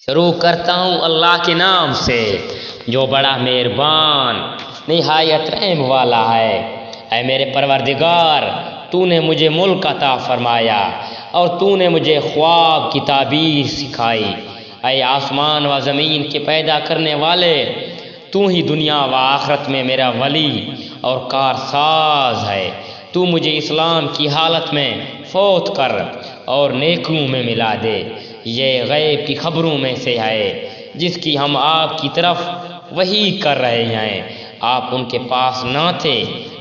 شروع کرتا ہوں اللہ کے نام سے جو بڑا مہربان نہایت رحم والا ہے۔ اے میرے پروردگار، تو نے مجھے ملک عطا فرمایا اور تو نے مجھے خواب کی تعبیر سکھائی۔ اے آسمان و زمین کے پیدا کرنے والے، تو ہی دنیا و آخرت میں میرا ولی اور کارساز ہے۔ تو مجھے اسلام کی حالت میں فوت کر اور نیکیوں میں ملا دے۔ یہ غیب کی خبروں میں سے ہے جس کی ہم آپ کی طرف وحی کر رہے ہیں۔ آپ ان کے پاس نہ تھے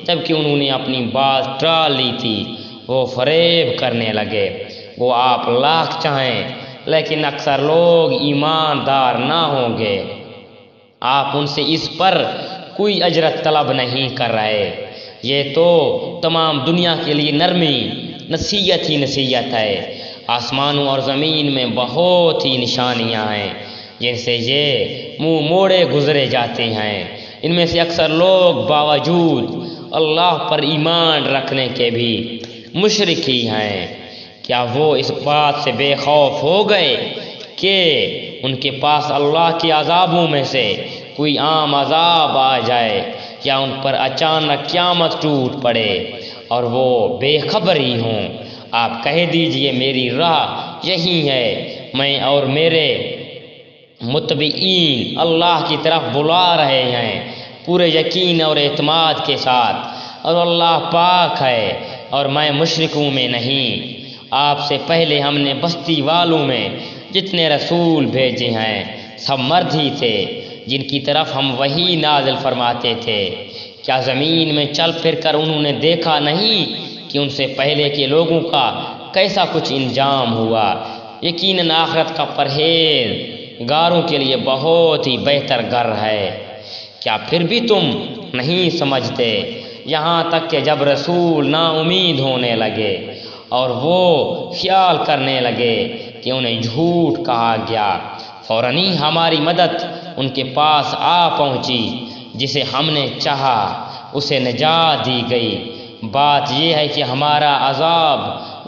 جبکہ انہوں نے اپنی بات ٹال لی تھی، وہ فریب کرنے لگے۔ وہ آپ لاکھ چاہیں لیکن اکثر لوگ ایماندار نہ ہوں گے۔ آپ ان سے اس پر کوئی اجرت طلب نہیں کر رہے۔ یہ تو تمام دنیا کے لیے نرمی نصیحت ہی نصیحت ہے۔ آسمانوں اور زمین میں بہت ہی نشانیاں ہیں جن سے یہ منہ موڑے گزرے جاتے ہیں۔ ان میں سے اکثر لوگ باوجود اللہ پر ایمان رکھنے کے بھی مشرک ہی ہیں۔ کیا وہ اس بات سے بے خوف ہو گئے کہ ان کے پاس اللہ کے عذابوں میں سے کوئی عام عذاب آ جائے یا ان پر اچانک قیامت ٹوٹ پڑے اور وہ بے خبر ہی ہوں؟ آپ کہہ دیجئے میری راہ یہی ہے، میں اور میرے متبعین اللہ کی طرف بلا رہے ہیں پورے یقین اور اعتماد کے ساتھ، اور اللہ پاک ہے اور میں مشرکوں میں نہیں۔ آپ سے پہلے ہم نے بستی والوں میں جتنے رسول بھیجے ہیں سب مرد ہی تھے جن کی طرف ہم وحی نازل فرماتے تھے۔ کیا زمین میں چل پھر کر انہوں نے دیکھا نہیں کہ ان سے پہلے کے لوگوں کا کیسا کچھ انجام ہوا؟ یقیناً آخرت کا پرہیزگاروں کے لیے بہت ہی بہتر گھر ہے۔ کیا پھر بھی تم نہیں سمجھتے؟ یہاں تک کہ جب رسول نا امید ہونے لگے اور وہ خیال کرنے لگے کہ انہیں جھوٹ کہا گیا، فوراً ہی ہماری مدد ان کے پاس آ پہنچی۔ جسے ہم نے چاہا اسے نجات دی گئی۔ بات یہ ہے کہ ہمارا عذاب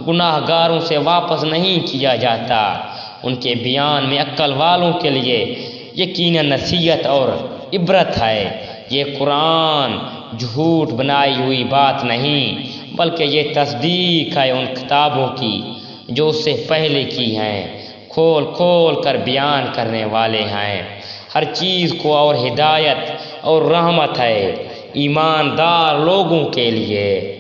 گناہ گاروں سے واپس نہیں کیا جاتا۔ ان کے بیان میں عقل والوں کے لیے یقیناً نصیحت اور عبرت ہے۔ یہ قرآن جھوٹ بنائی ہوئی بات نہیں بلکہ یہ تصدیق ہے ان کتابوں کی جو اس سے پہلے کی ہیں، کھول کھول کر بیان کرنے والے ہیں ہر چیز کو، اور ہدایت اور رحمت ہے ایماندار لوگوں کے لیے۔